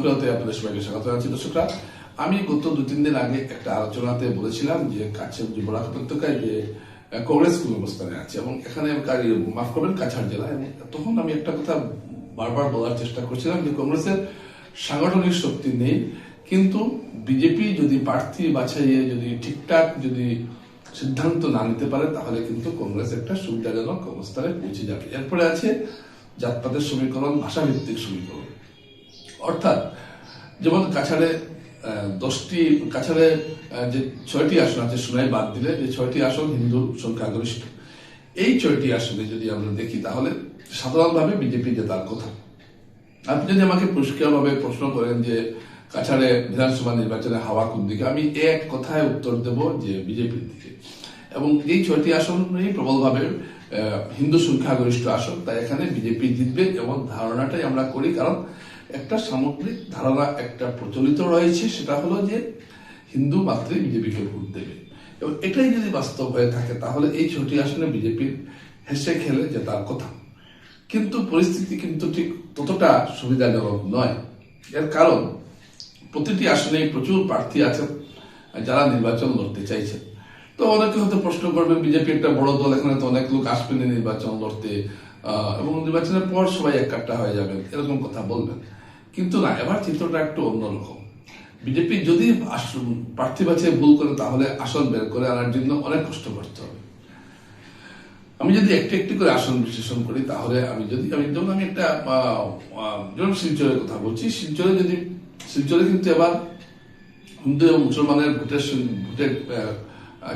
জনপ্রিয়তায় আপনাদের সবাইকে স্বাগত জানাচ্ছি। দর্শকরা, আমি গত 2-3 দিন আগে একটা আলোচনাতে বলেছিলাম যে বরাক উপত্যকায় যে কংগ্রেস কোন অবস্থানে আছে এবং এখানে মাফ করবেন কাছাড় জেলা, এবং তখন আমি একটা কথা বারবার বলার চেষ্টা করছিলাম যে কংগ্রেসের সাংগঠনিক শক্তি নেই, কিন্তু বিজেপি যদি প্রার্থী বাছাইয়ে যদি ঠিকঠাক যদি সিদ্ধান্ত না নিতে পারে তাহলে কিন্তু কংগ্রেস একটা সুবিধাজনক অবস্থানে পৌঁছে যাবে। এরপরে আছে জাতপাতের সমীকরণ, ভাষাভিত্তিক সমীকরণ, অর্থাৎ যেমন কাছাড়ে যে 6টি আসন আছে, সোনাই বাদ দিলে যে 6টি আসন হিন্দু সংখ্যাগরিষ্ঠ, এই 6টি আসনে যদি আমরা দেখি তাহলে সাধারণভাবে বিজেপি জেতার কথা। আপনি যদি আমাকে পরিষ্কারভাবে প্রশ্ন করেন যে কাছাড়ে বিধানসভা নির্বাচনে হাওয়া কোন দিকে, আমি এক কথায় উত্তর দেব যে বিজেপির দিকে। এবং এই 6টি আসনেই প্রবলভাবে হিন্দু সংখ্যাগরিষ্ঠ আসন, তাই এখানে বিজেপি জিতবে এবং ধারণাটাই আমরা করি, কারণ একটা সামগ্রিক ধারণা একটা প্রচলিত রয়েছে, সেটা হলো যে হিন্দু মাত্রই বিজেপিকে ভোট দেবে, এবং এটাই যদি বাস্তব হয়ে থাকে তাহলে এই 6টি আসনে বিজেপির হেসে খেলে জেতার কথা। কিন্তু পরিস্থিতি কিন্তু ঠিক ততটা সুবিধাজনক নয়। এর কারণ প্রতিটি আসনেই প্রচুর প্রার্থী আছেন যারা নির্বাচন লড়তে চাইছেন। তো অনেকে হয়তো প্রশ্ন করবেন বিজেপি একটা বড় দল, এখানে তো অনেক লোক আসবেন নির্বাচন লড়তে এবং নির্বাচনের পর সবাই এককাট্টা হয়ে যাবেন, এরকম কথা বলবেন। কিন্তু না, এবার চিত্রটা একটু অন্যরকম। বিজেপি যদি প্রার্থী বাছাই ভুল করে তাহলে আসন বের করে আনার জন্য অনেক কষ্ট করতে হবে। আমি যদি একটি একটি করে আসন বিশ্লেষণ করি তাহলে যেমন শিলচরের কথা বলছি, শিলচরে কিন্তু এবার হিন্দু এবং মুসলমানের ভোটের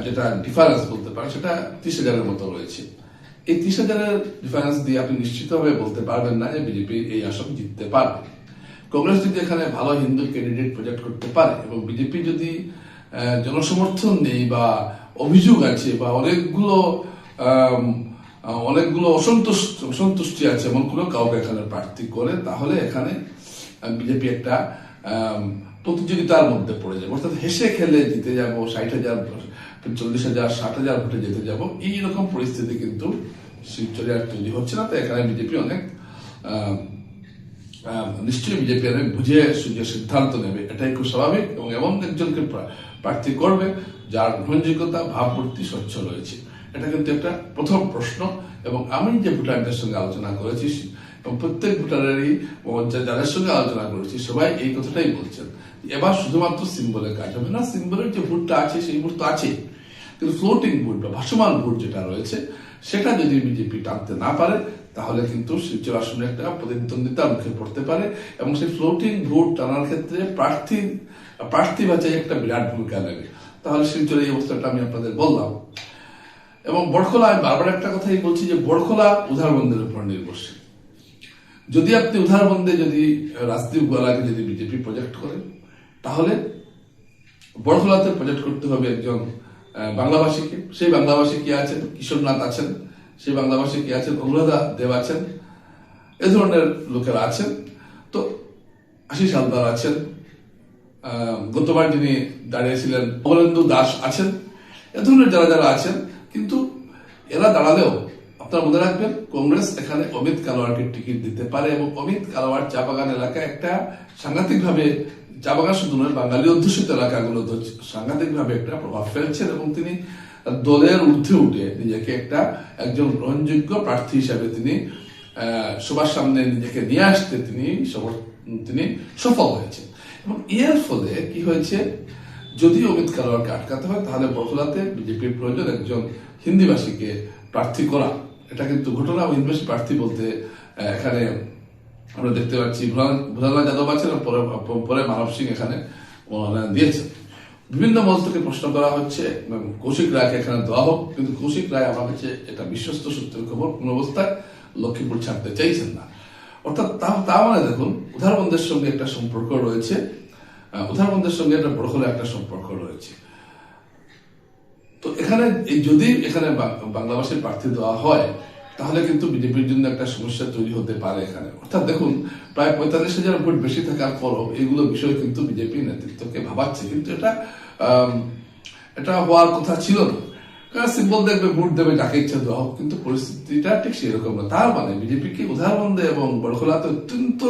যেটা ডিফারেন্স বলতে পারেন সেটা 30,000-এর মতো রয়েছে। এই 30,000-এর ডিফারেন্স দিয়ে আপনি নিশ্চিতভাবে বলতে পারবেন না যে বিজেপি এই আসন জিততে পারবে। কংগ্রেস যদি এখানে ভালো হিন্দু ক্যান্ডিডেট প্রজেক্ট করতে পারে এবং বিজেপি যদি জনসমর্থন নেই বা অভিযোগ আছে বা অনেকগুলো অসন্তুষ্টি আছে এমন কোনো কাউকে এখানে প্রার্থী করে, তাহলে এখানে বিজেপি একটা প্রতিযোগিতার মধ্যে পড়ে যাবে, অর্থাৎ হেসে খেলে জিতে যাব, 60,000, 40,000, 60,000 ভোটে জিতে যাব, এইরকম পরিস্থিতি কিন্তু শিলচরে আর তৈরি হচ্ছে না। তো এখানে বিজেপি নিশ্চয়ই অনেক বুঝে সুঝে সিদ্ধান্ত নেবে, এটাই খুব স্বাভাবিক, এবং এমন একজনকে প্রার্থী করবে যার গ্রহণযোগ্যতা ভাবমূর্তি স্বচ্ছ রয়েছে। এটা কিন্তু একটা প্রথম প্রশ্ন। এবং আমি যে ভোটারদের সঙ্গে আলোচনা করেছি এবং প্রত্যেক ভোটারেরই যাদের সঙ্গে আলোচনা করেছি সবাই এই কথাটাই বলছেন, এবার শুধুমাত্র সিম্বলের কাজ হবে না। সিম্বলের যে ভোটটা আছে সেই ভোট তো আছে, কিন্তু ফ্লোটিং ভোট বা ভাসমান ভোট যেটা রয়েছে সেটা যদি বিজেপি টানতে না পারে তাহলে কিন্তু শিলচর আসনে একটা প্রতিদ্বন্দ্বিতার মুখে পড়তে পারে, এবং সেই ফ্লোটিং ভোট টানার ক্ষেত্রে প্রার্থী বাছাই একটা বিরাট ভূমিকা নেবে। তাহলে শিলচরের এই অবস্থাটা আমি আপনাদের বললাম। এবং বড়খোলা, আমি বারবার একটা কথাই বলছি যে বড়খোলা উধারবন্দের উপর নির্ভরশীল। যদি আপনি উধারবন্দে যদি রাজদীপ গোয়ালাকে যদি বিজেপি প্রজেক্ট করে তাহলে বড়খোলাতে প্রজেক্ট করতে হবে একজন বাংলাভাষীকে। সেই বাংলাভাষী কে আছেন? কিশোরনাথ আছেন, সেই বাংলাভাষী কে আছেন? অনুরাধা দেব আছেন, এ ধরনের লোকেরা আছেন। তো আশিস হালদার আছেন, গতবার যিনি দাঁড়িয়েছিলেন অমলেন্দু দাস আছেন, এ ধরনের যারা আছেন। কিন্তু এরা দাঁড়ালেও আপনারা মনে রাখবেন কংগ্রেস এখানে অমিত কালোয়ারকে টিকিট দিতে পারে, এবং অমিত কালোয়ার চা বাগান এলাকায় একটা সাংঘাতিকভাবে, চা বাগান শুধু নয় বাঙালি অধ্যুষিত এলাকাগুলো সাংঘাতিকভাবে একটা প্রভাব ফেলছেন, এবং তিনি দলের ঊর্ধ্বে উঠে নিজেকে একজন গ্রহণযোগ্য প্রার্থী হিসাবে তিনি সবার সামনে নিজেকে নিয়ে আসতে তিনি সফল হয়েছেন। এবং এর ফলে কি হয়েছে, যদি অমিত কালোয়ারকে আটকাতে হয় তাহলে বড়খোলাতে বিজেপির প্রয়োজন একজন হিন্দিভাষীকে প্রার্থী করা। এটা কিন্তু ঘটনা। হিন্দিভাষী প্রার্থী বলতে এখানে আমরা দেখতে পাচ্ছি ভোলানাথ যাদব আছেন, পরে মানব সিং এখানে মনোনয়ন দিয়েছেন। বিভিন্ন মহল থেকে প্রশ্ন করা হচ্ছে কৌশিক রায়কে এখানে দেওয়া হোক, কিন্তু কৌশিক রায় আমার কাছে এটা বিশ্বস্ত সূত্রের খবর কোন অবস্থায় লক্ষ্মীপুর ছাড়তে চাইছেন না। অর্থাৎ তা মানে দেখুন উধারবন্দের সঙ্গে একটা সম্পর্ক রয়েছে, উধারবন্দের সঙ্গে একটা বড়খোলা একটা সম্পর্ক রয়েছে। তো এখানে যদি এখানে বাংলাভাষীর প্রার্থী দেওয়া হয় তাহলে কিন্তু বিজেপির জন্য একটা সমস্যা তৈরি হতে পারে এখানে। অর্থাৎ দেখুন প্রায় 45,000 ভোট বেশি থাকার পরও এইগুলো বিষয় কিন্তু বিজেপি নেতৃত্বকে ভাবাচ্ছে, কিন্তু এটা হওয়ার কথা ছিল না। কারণ সিম্বল দেখবে, ভোট দেবে, যাকে ইচ্ছা দেওয়া হোক, কিন্তু পরিস্থিতিটা ঠিক সেরকম না। তার মানে বিজেপিকে উধারবন্দে এবং বড়খোলাতে অত্যন্ত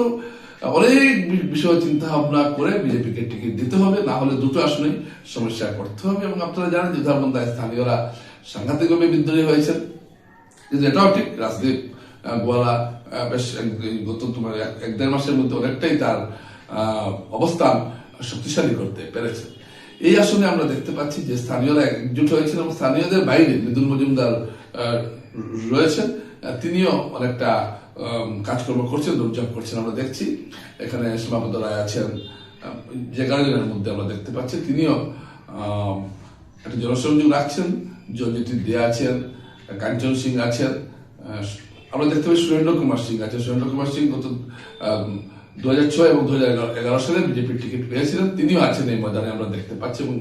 অনেক বিষয় চিন্তা ভাবনা করে বিজেপিকে টিকিট দিতে হবে, না হলে দুটো আসনেই সমস্যায় পড়তে হবে। এবং আপনারা জানেন যে উদাহরণদায় স্থানীয়রা সাংঘাতিকভাবে বিদ্রোহী হয়েছেন, কিন্তু এটাও ঠিক রাজদীপ গোয়ালা বেশ গত এক দেড় মাসের মধ্যে অনেকটাই তার অবস্থান শক্তিশালী করতে পেরেছে। এই আসনে আমরা দেখতে পাচ্ছি যে স্থানীয়রা একজুট হয়েছেন এবং স্থানীয়দের বাইরে মৃদুল মজুমদার রয়েছেন, তিনিও অনেকটা কাজকর্ম করছেন, দৌড়ঝাঁপ করছেন। আমরা দেখছি এখানে সীমাবদ্ধ রায় আছেন, যে গার্জেনের মধ্যে আমরা দেখতে পাচ্ছি তিনিও একটা জনসংযোগ রাখছেন। জয়জ্যোতি দে আছেন, কাঞ্চন সিং আছেন, আমরা দেখতে পাচ্ছি সুরেন্দ্র কুমার সিং আছেন। সুরেন্দ্র কুমার সিং গত 2006 এবং 2011 সালে বিজেপির টিকিট পেয়েছিলেন, তিনিও আছেন এই ময়দানে আমরা দেখতে পাচ্ছি এবং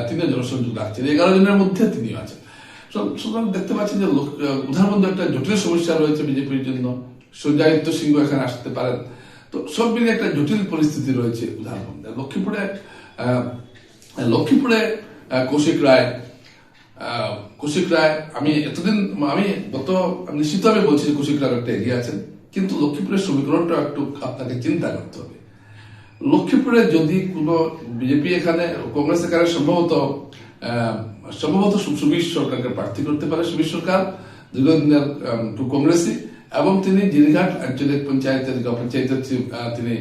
তিনিও জনসংযোগ রাখছেন। 11 জনের মধ্যে তিনিও আছেন। সুতরাং দেখতে পাচ্ছি যে উদাহরণ একটা জটিল সমস্যা রয়েছে বিজেপির জন্য। সঞ্জায়িত সিংহ এখানে আসতে পারেন, তো সব মিলিয়ে একটা জটিল পরিস্থিতি রয়েছে উদাহরণ। লক্ষ্মীপুরে কৌশিক রায় আমি নিশ্চিতভাবে বলছি যে কৌশিক রায় একটা এগিয়ে আছেন, কিন্তু লক্ষ্মীপুরের সমীকরণটা একটু আপনাকে চিন্তা করতে হবে। লক্ষ্মীপুরে যদি কোনো বিজেপি এখানে কংগ্রেস এখানে সম্ভবত সুবীর সরকারকে প্রার্থী করতে পারে। সুবীর সরকার দীর্ঘদিনের কংগ্রেসী এবং তিনি জিরিঘাট আঞ্চলিক পঞ্চায়েতের তিনি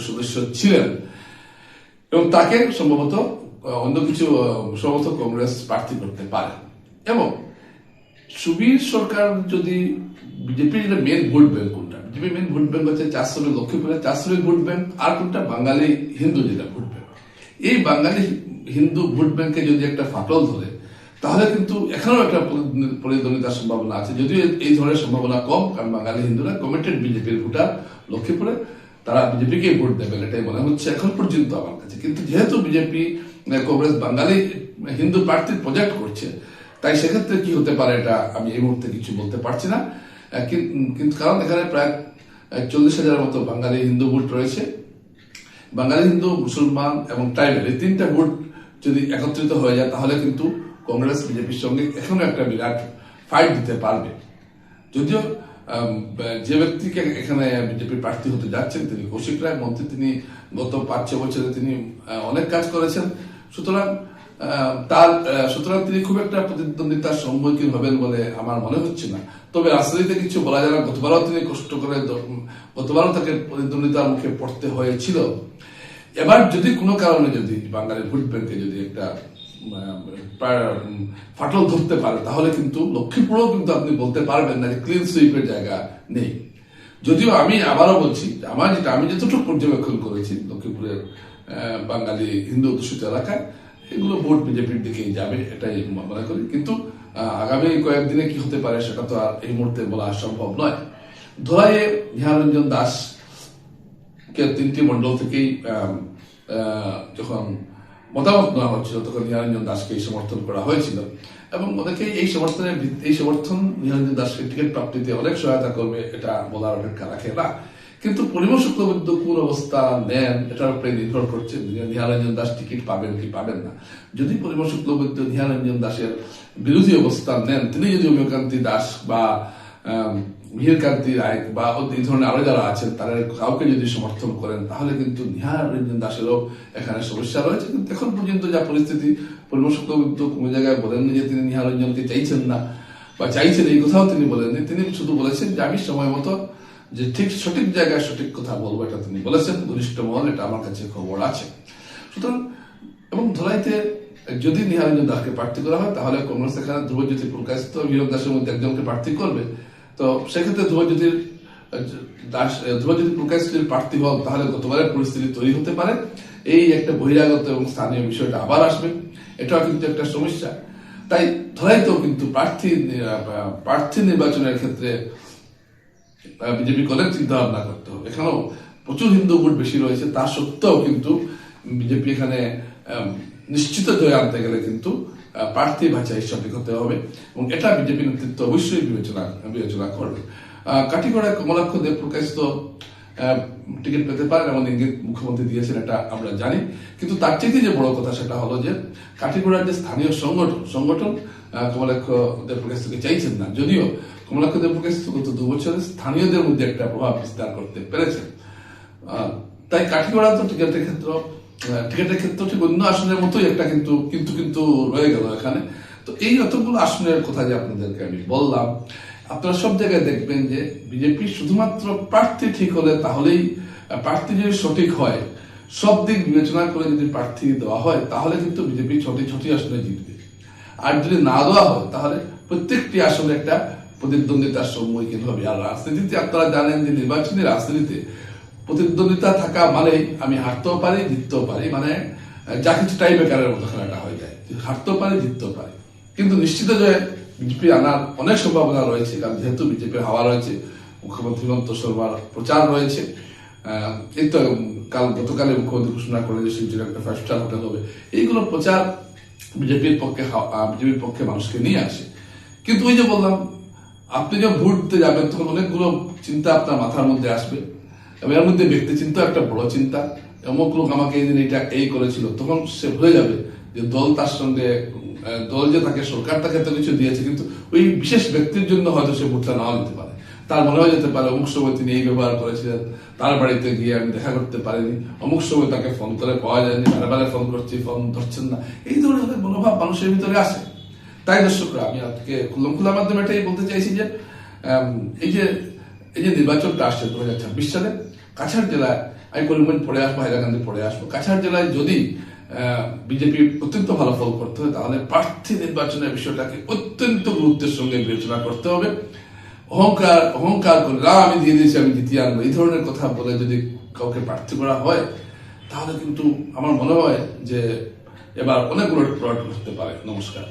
সদস্য ছিলেন এবং তাকে সম্ভবত কংগ্রেস প্রার্থী করতে পারে। এবং সুবীর সরকার যদি বিজেপির মেন ভোট ব্যাংক কোনটা, বিজেপির মেন ভোট ব্যাংক হচ্ছে চারশোরের লক্ষ্মীপুরে চারশোরের ভোট ব্যাংক, আর কোনটা বাঙালি হিন্দু যেটা ভোট ব্যাংক। এই বাঙালি হিন্দু ভোট ব্যাংকে যদি একটা ফাটল ধরে তাহলে কিন্তু এখানেও একটা প্রতিদ্বন্দ্বিতার সম্ভাবনা আছে, যদিও এই ধরনের সম্ভাবনা কম, কারণ বাঙালি হিন্দুরা কমিটেড বিজেপির ভোটার। লক্ষ্মীপুরে তারা বিজেপিকে ভোট দেবেন এটাই মনে হচ্ছে এখন পর্যন্ত আমার কাছে। কিন্তু যেহেতু বিজেপি কংগ্রেস বাঙালি হিন্দু প্রার্থীর প্রজেক্ট করছে, তাই সেক্ষেত্রে কি হতে পারে এটা আমি এই মুহূর্তে কিছু বলতে পারছি না। কিন্তু কারণ এখানে প্রায় 40,000 মতো বাঙালি হিন্দু ভোট রয়েছে। বাঙালি হিন্দু, মুসলমান এবং ট্রাইবেল এই তিনটা ভোট যদি একত্রিত হয়ে যায় তাহলে কিন্তু কংগ্রেস বিজেপির সঙ্গে এখনো একটা বিরাট ফাইট দিতে পারবে। যদিও যে ব্যক্তিকে এখানে বিজেপির প্রার্থী হতে যাচ্ছেন তিনি কৌশিক রায় মন্ত্রী, তিনি গত 5-6 বছরে তিনি অনেক কাজ করেছেন। সুতরাং তিনি খুব একটা প্রতিদ্বন্দ্বিতার সম্মুখীন হবেন বলে আমার মনে হচ্ছে না। তবে রাজনীতিতে কিছু বলা যায় না। গতবারও তিনি কষ্ট করে, গতবারও তাকে প্রতিদ্বন্দ্বিতার মুখে পড়তে হয়েছিল। এবার যদি কোনো কারণে যদি বাঙালি ভোট ব্যাংকে যদি একটা ফাটল ধরতে পারে তাহলে কিন্তু লক্ষ্মীপুরেও কিন্তু আপনি বলতে পারবেন না যে ক্লিন সুইপের জায়গা নেই। যদিও আমি আবারও বলছি, আমি যতটুকু পর্যবেক্ষণ করেছি লক্ষ্মীপুরের বাঙালি হিন্দু অধ্যুষিত এলাকায় এগুলো ভোট বিজেপির দিকেই যাবে এটাই মনে করি। কিন্তু আগামী কয়েকদিনে কি হতে পারে সেটা তো আর এই মুহূর্তে বলা সম্ভব নয়। ধরাইয়ে নিহারঞ্জন দাস কে 3টি মন্ডল থেকেই যখন মতামত নেওয়া হচ্ছিল তখন নিহারঞ্জন দাসকে সমর্থন করা হয়েছিল এবং অনেকেই এই সমর্থন নিহারঞ্জন দাসকে টিকিট প্রাপ্তিতে অনেক সহায়তা করবে এটা বলার অপেক্ষা রাখে না। কিন্তু পরিমল শুক্লবৈদ্য কোন অবস্থা নেন এটার উপরে নির্ভর করছে নিহারঞ্জন দাস টিকিট পাবেন কি পাবেন না। যদি পরিমল শুক্লবৈদ্য নিহারঞ্জন দাসের বিরোধী অবস্থান নেন, তিনি যদি উমেশকান্তি দাস বা মিহিরকান্তি রায় বা এই ধরনের আরো যারা আছেন তাদের কাউকে যদি সমর্থন করেন তাহলে কিন্তু নিহারঞ্জন দাসেরও এখানে সমস্যা রয়েছে। কিন্তু এখন পর্যন্ত যা পরিস্থিতি, পরিমল শুক্লবৈদ্য কোনো জায়গায় বলেননি যে তিনি নিহারঞ্জনকে চাইছেন না বা চাইছেন, এই কথাও তিনি বলেননি। তিনি শুধু বলেছেন যে আমি সময় মতো যে সঠিক জায়গায় সঠিক কথা বলবো এটা তিনি বলেছেন। ঘনিষ্ঠ মহল এটা আমার কাছে খবর আছে। সুতরাং এবং ধলাইতে যদি নিহারঞ্জন দাসকে প্রার্থী করা হয় তাহলে কংগ্রেস এখানে ধ্রুবজ্যোতি প্রকাশিত হীরক দাসের মধ্যে একজনকে প্রার্থী করবে। তো সেক্ষেত্রে ধ্রুবজ্যোতি প্রকাশ যদি প্রার্থী হন তাহলে গতবারের পরিস্থিতি তৈরি হতে পারে। এই একটা বহিরাগত এবং স্থানীয় বিষয়টা আবার আসবে, এটাও কিন্তু একটা সমস্যা। তাই ধলাইতেও কিন্তু প্রার্থী নির্বাচনের ক্ষেত্রে বিজেপি অনেক চিন্তা ভাবনা করতে হবে। এখানেও প্রচুর হিন্দু ভোট বেশি রয়েছে, তা সত্ত্বেও কিন্তু বিজেপি এখানে নিশ্চিত জয় আনতে গেলে কিন্তু প্রার্থী বাছাই সঠিক হতে হবে এবং এটা বিজেপি নেতৃত্ব অবশ্যই বিবেচনা করবে। কাটিগড়ায় কমলাক্ষ দেব প্রকাশিত টিকিট পেতে পারেন এমন ইঙ্গিত মুখ্যমন্ত্রী দিয়েছেন, এটা আমরা জানি। কিন্তু তার চেয়ে যে বড় কথা সেটা হলো যে কাটিগড়ার যে স্থানীয় সংগঠন কমলাক্ষ দেব প্রকাশকে চাইছেন না, যদিও কমলাক্ষ দেব প্রকাশ গত 2 বছরে স্থানীয়দের মধ্যে একটা প্রভাব বিস্তার করতে পেরেছেন। তাই কাঠিগড়া তো টিকেটের ক্ষেত্র ঠিক অন্য আসনের মতোই একটা কিন্তু কিন্তু কিন্তু রয়ে গেল এখানে। তো এই যতগুলো আসনের কথা যে আপনাদেরকে আমি বললাম, আপনারা সব জায়গায় দেখবেন যে বিজেপি শুধুমাত্র প্রার্থী ঠিক হলে, তাহলেই প্রার্থী যদি সঠিক হয়, সব দিক বিবেচনা করে যদি প্রার্থী দেওয়া হয়, তাহলে কিন্তু বিজেপি ছটি আসনে জিতবে। আর যদি না দেওয়া হয়, তাহলে প্রত্যেকটি আসলে একটা প্রতিদ্বন্দ্বিতার সম্মুখীন হবে। আর রাজনীতিতে আপনারা জানেন যে নির্বাচনী রাজনীতিতে প্রতিদ্বন্দ্বিতা থাকা মানে আমি হারতেও পারি, জিততেও পারি, মানে যা কিছু টাই বেকারের মতো খেলাটা হয়ে যায়, হারতেও পারি, জিততেও পারি। কিন্তু নিশ্চিত যে বিজেপি আনার অনেক সম্ভাবনা রয়েছে, কারণ যেহেতু বিজেপির হাওয়া রয়েছে, মুখ্যমন্ত্রী হেমন্ত শর্মার প্রচার রয়েছে। এই তো গতকালে মুখ্যমন্ত্রী ঘোষণা করে যে শিলচরে একটা 5 স্টার হোটেল হবে। এইগুলো প্রচার বিজেপির পক্ষে মানুষকে নিয়ে আসে। কিন্তু ওই যে বললাম, আপনি যখন ভোট দিতে যাবেন, তখন অনেকগুলো চিন্তা আপনার মাথার মধ্যে আসবে, এবং এর মধ্যে ব্যক্তি চিন্তা একটা বড় চিন্তা। অমুক লোক আমাকে এই দিন এটা এই করেছিল, তখন সে ভুলে যাবে যে দল তার সঙ্গে, দল যে তাকে, সরকার তাকে এত কিছু দিয়েছে, কিন্তু ওই বিশেষ ব্যক্তির জন্য হয়তো সে ভোটটা নাও দিতে পারে। তার মনে হয়ে যেতে পারে অমুক সময় তিনি এই ব্যবহার করেছিলেন, তার বাড়িতে গিয়ে আমি দেখা করতে পারিনি, অমুক সময় তাকে ফোন করে পাওয়া যায়নি, বারে ফোন করছি, ফোন ধরছেন না। এই ধরনের মনোভাব মানুষের ভিতরে আসে। তাই দর্শকরা, আমি আজকে খোলার মাধ্যমে এটাই বলতে চাইছি যে এই যে নির্বাচনটা আসছে 2026 সালে, কাছাড় জেলায়, আমি করিমগঞ্জ পড়ে আসবো, হাইলাকান্দি পড়ে আসবো, কাছাড় জেলায় যদি বিজেপি অত্যন্ত ভালো ফল করতে হয়, তাহলে প্রার্থী নির্বাচনের বিষয়টাকে অত্যন্ত গুরুত্বের সঙ্গে বিবেচনা করতে হবে। অহংকার করে আমি দিয়ে দিয়েছি, আমি জিতিয়ে আনবো, এই ধরনের কথা বলে যদি কাউকে প্রার্থী করা হয়, তাহলে কিন্তু আমার মনে হয় যে এবার অনেকগুলো ফ্রড করতে পারে। নমস্কার।